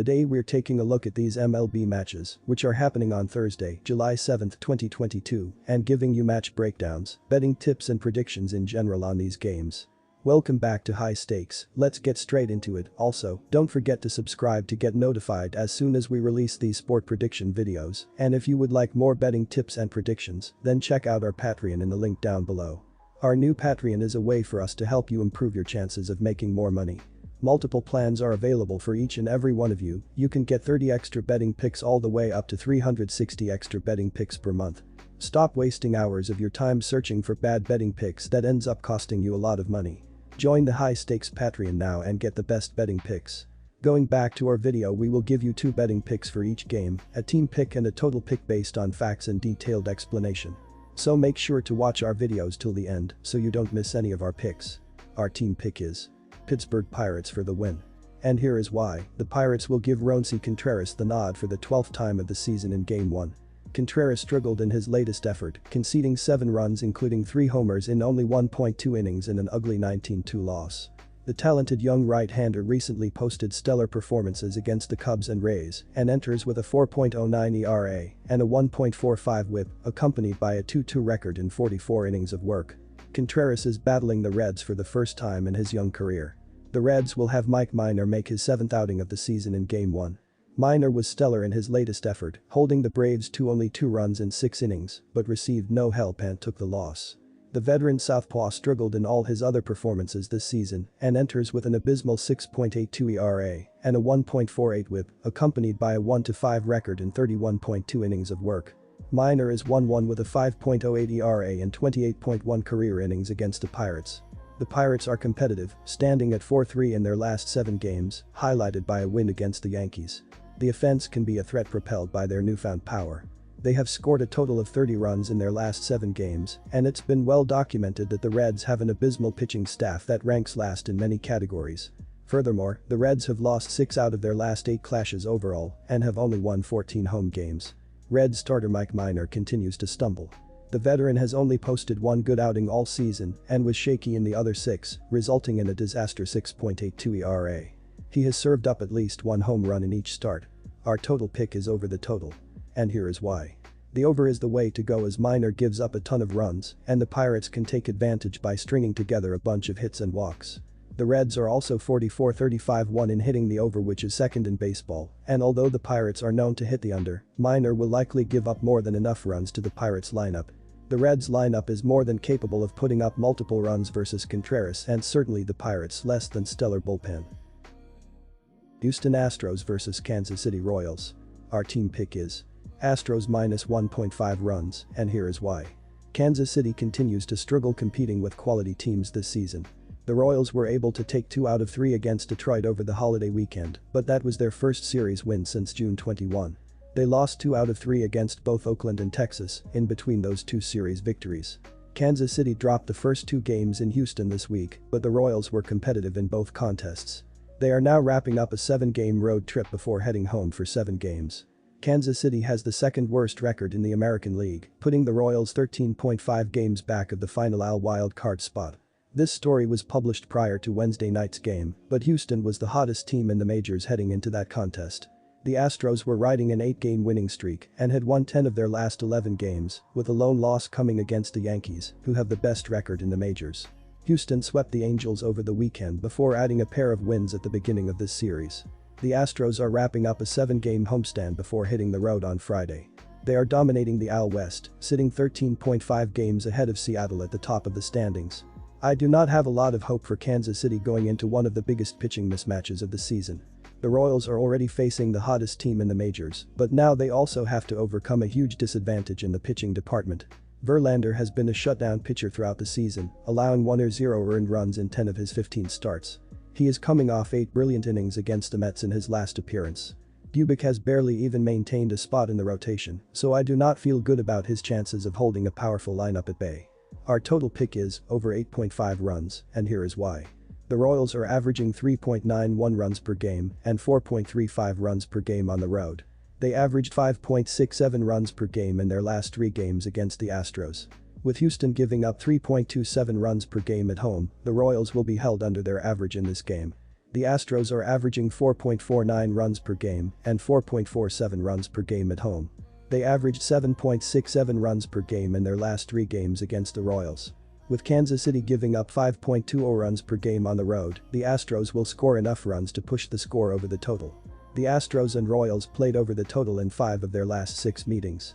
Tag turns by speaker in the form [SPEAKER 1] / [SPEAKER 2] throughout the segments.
[SPEAKER 1] Today we're taking a look at these MLB matches, which are happening on Thursday, July 7, 2022, and giving you match breakdowns, betting tips and predictions in general on these games. Welcome back to High Stakes, let's get straight into it. Also, don't forget to subscribe to get notified as soon as we release these sport prediction videos, and if you would like more betting tips and predictions, then check out our Patreon in the link down below. Our new Patreon is a way for us to help you improve your chances of making more money. Multiple plans are available for each and every one of you. You can get 30 extra betting picks all the way up to 360 extra betting picks per month. Stop wasting hours of your time searching for bad betting picks that ends up costing you a lot of money. Join the High Stakes Patreon now and get the best betting picks. Going back to our video, we will give you 2 betting picks for each game, a team pick and a total pick based on facts and detailed explanation. So make sure to watch our videos till the end so you don't miss any of our picks. Our team pick is Pittsburgh Pirates for the win. And here is why: the Pirates will give Roansy Contreras the nod for the 12th time of the season in Game 1. Contreras struggled in his latest effort, conceding 7 runs including 3 homers in only 1.2 innings in an ugly 19-2 loss. The talented young right-hander recently posted stellar performances against the Cubs and Rays and enters with a 4.09 ERA and a 1.45 WHIP, accompanied by a 2-2 record in 44 innings of work. Contreras is battling the Reds for the first time in his young career. The Reds will have Mike Minor make his 7th outing of the season in Game 1. Minor was stellar in his latest effort, holding the Braves to only 2 runs in 6 innings, but received no help and took the loss. The veteran southpaw struggled in all his other performances this season and enters with an abysmal 6.82 ERA and a 1.48 WHIP, accompanied by a 1-5 record in 31.2 innings of work. Minor is 1-1 with a 5.08 ERA and 28.1 career innings against the Pirates. The Pirates are competitive, standing at 4-3 in their last 7 games, highlighted by a win against the Yankees. The offense can be a threat propelled by their newfound power. They have scored a total of 30 runs in their last 7 games, and it's been well documented that the Reds have an abysmal pitching staff that ranks last in many categories. Furthermore, the Reds have lost 6 out of their last 8 clashes overall and have only won 14 home games. Reds starter Mike Minor continues to stumble. The veteran has only posted 1 good outing all season and was shaky in the other 6, resulting in a disaster 6.82 ERA. He has served up at least 1 home run in each start. Our total pick is over the total. And here is why. The over is the way to go as Minor gives up a ton of runs and the Pirates can take advantage by stringing together a bunch of hits and walks. The Reds are also 44-35-1 in hitting the over, which is second in baseball, and although the Pirates are known to hit the under, Minor will likely give up more than enough runs to the Pirates lineup. The Reds lineup is more than capable of putting up multiple runs versus Contreras and certainly the Pirates' less than stellar bullpen. Houston Astros vs Kansas City Royals. Our team pick is Astros minus 1.5 runs, and here is why. Kansas City continues to struggle competing with quality teams this season. The Royals were able to take 2 out of 3 against Detroit over the holiday weekend, but that was their first series win since June 21. They lost 2 out of 3 against both Oakland and Texas in between those 2 series victories. Kansas City dropped the first 2 games in Houston this week, but the Royals were competitive in both contests. They are now wrapping up a 7-game road trip before heading home for 7 games. Kansas City has the 2nd worst record in the American League, putting the Royals 13.5 games back of the final AL wild card spot. This story was published prior to Wednesday night's game, but Houston was the hottest team in the majors heading into that contest. The Astros were riding an 8-game winning streak and had won 10 of their last 11 games, with a lone loss coming against the Yankees, who have the best record in the majors. Houston swept the Angels over the weekend before adding a pair of wins at the beginning of this series. The Astros are wrapping up a 7-game homestand before hitting the road on Friday. They are dominating the AL West, sitting 13.5 games ahead of Seattle at the top of the standings. I do not have a lot of hope for Kansas City going into one of the biggest pitching mismatches of the season. The Royals are already facing the hottest team in the majors, but now they also have to overcome a huge disadvantage in the pitching department. Verlander has been a shutdown pitcher throughout the season, allowing 1 or 0 earned runs in 10 of his 15 starts. He is coming off 8 brilliant innings against the Mets in his last appearance. Bubic has barely even maintained a spot in the rotation, so I do not feel good about his chances of holding a powerful lineup at bay. Our total pick is over 8.5 runs, and here is why. The Royals are averaging 3.91 runs per game and 4.35 runs per game on the road. They averaged 5.67 runs per game in their last 3 games against the Astros. With Houston giving up 3.27 runs per game at home, the Royals will be held under their average in this game. The Astros are averaging 4.49 runs per game and 4.47 runs per game at home. They averaged 7.67 runs per game in their last 3 games against the Royals. With Kansas City giving up 5.20 runs per game on the road, the Astros will score enough runs to push the score over the total. The Astros and Royals played over the total in 5 of their last 6 meetings.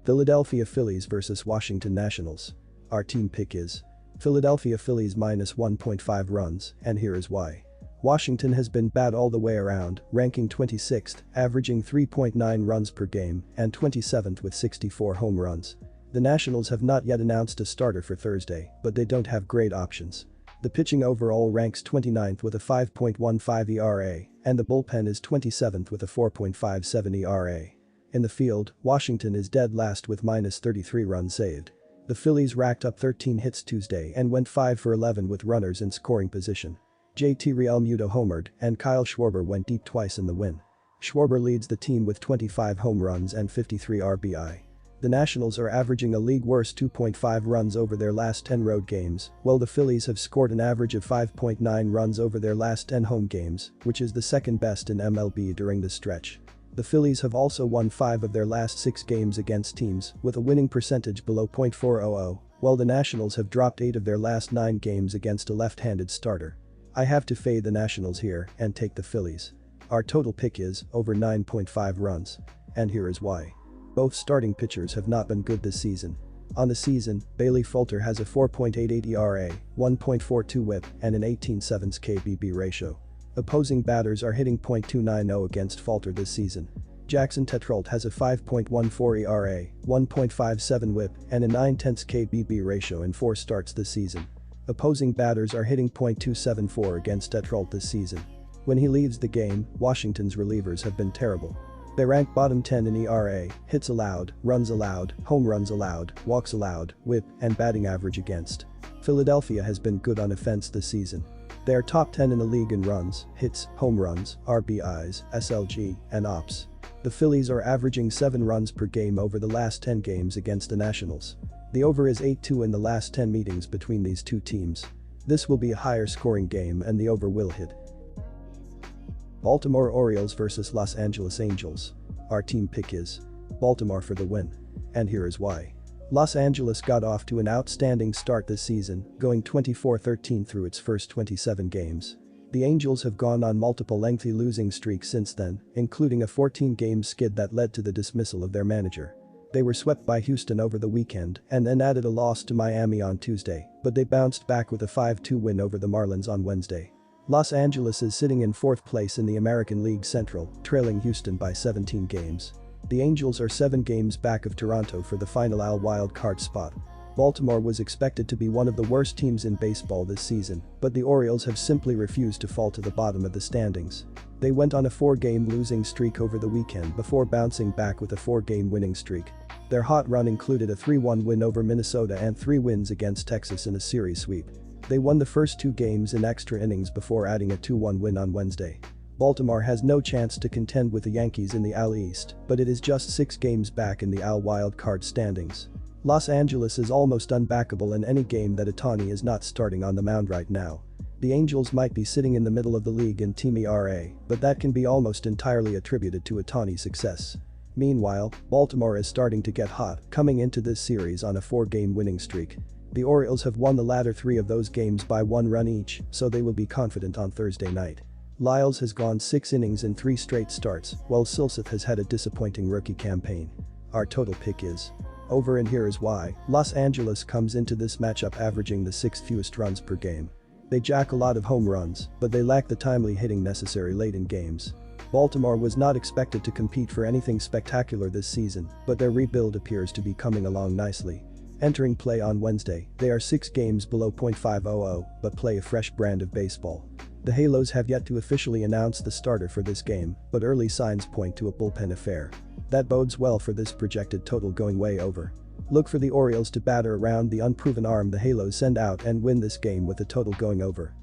[SPEAKER 1] Philadelphia Phillies vs Washington Nationals. Our team pick is Philadelphia Phillies minus 1.5 runs, and here is why. Washington has been bad all the way around, ranking 26th, averaging 3.9 runs per game, and 27th with 64 home runs. The Nationals have not yet announced a starter for Thursday, but they don't have great options. The pitching overall ranks 29th with a 5.15 ERA, and the bullpen is 27th with a 4.57 ERA. In the field, Washington is dead last with minus 33 runs saved. The Phillies racked up 13 hits Tuesday and went 5 for 11 with runners in scoring position. JT Realmuto homered, and Kyle Schwarber went deep twice in the win. Schwarber leads the team with 25 home runs and 53 RBI. The Nationals are averaging a league-worst 2.5 runs over their last 10 road games, while the Phillies have scored an average of 5.9 runs over their last 10 home games, which is the second best in MLB during this stretch. The Phillies have also won 5 of their last 6 games against teams with a winning percentage below .400, while the Nationals have dropped 8 of their last 9 games against a left-handed starter. I have to fade the Nationals here and take the Phillies. Our total pick is over 9.5 runs. And here is why. Both starting pitchers have not been good this season. On the season, Bailey Falter has a 4.88 ERA, 1.42 WHIP, and an 18/7 KBB ratio. Opposing batters are hitting .290 against Falter this season. Jackson Tetrault has a 5.14 ERA, 1.57 WHIP, and a 9/10 KBB ratio in 4 starts this season. Opposing batters are hitting .274 against Tetrault this season. When he leaves the game, Washington's relievers have been terrible. They rank bottom 10 in ERA, hits allowed, runs allowed, home runs allowed, walks allowed, WHIP, and batting average against. Philadelphia has been good on offense this season. They are top 10 in the league in runs, hits, home runs, RBIs, SLG, and OPS. The Phillies are averaging 7 runs per game over the last 10 games against the Nationals. The over is 8-2 in the last 10 meetings between these two teams. This will be a higher scoring game and the over will hit. Baltimore Orioles vs Los Angeles Angels. Our team pick is Baltimore for the win. And here is why. Los Angeles got off to an outstanding start this season, going 24-13 through its first 27 games. The Angels have gone on multiple lengthy losing streaks since then, including a 14-game skid that led to the dismissal of their manager. They were swept by Houston over the weekend and then added a loss to Miami on Tuesday, but they bounced back with a 5-2 win over the Marlins on Wednesday. Los Angeles is sitting in 4th place in the American League Central, trailing Houston by 17 games. The Angels are 7 games back of Toronto for the final AL wild card spot. Baltimore was expected to be one of the worst teams in baseball this season, but the Orioles have simply refused to fall to the bottom of the standings. They went on a 4-game losing streak over the weekend before bouncing back with a 4-game winning streak. Their hot run included a 3-1 win over Minnesota and 3 wins against Texas in a series sweep. They won the first 2 games in extra innings before adding a 2-1 win on Wednesday. Baltimore has no chance to contend with the Yankees in the AL East, but it is just 6 games back in the AL wild card standings. Los Angeles is almost unbackable in any game that Ohtani is not starting on the mound right now. The Angels might be sitting in the middle of the league in team ERA, but that can be almost entirely attributed to Ohtani's success. Meanwhile, Baltimore is starting to get hot, coming into this series on a 4-game winning streak. The Orioles have won the latter 3 of those games by 1 run each, so they will be confident on Thursday night. Lyles has gone 6 innings in 3 straight starts, while Silseth has had a disappointing rookie campaign. Our total pick is over, and here is why. Los Angeles comes into this matchup averaging the 6th fewest runs per game. They jack a lot of home runs, but they lack the timely hitting necessary late in games. Baltimore was not expected to compete for anything spectacular this season, but their rebuild appears to be coming along nicely. Entering play on Wednesday, they are 6 games below .500, but play a fresh brand of baseball. The Halos have yet to officially announce the starter for this game, but early signs point to a bullpen affair. That bodes well for this projected total going way over. Look for the Orioles to batter around the unproven arm the Halos send out and win this game with the total going over.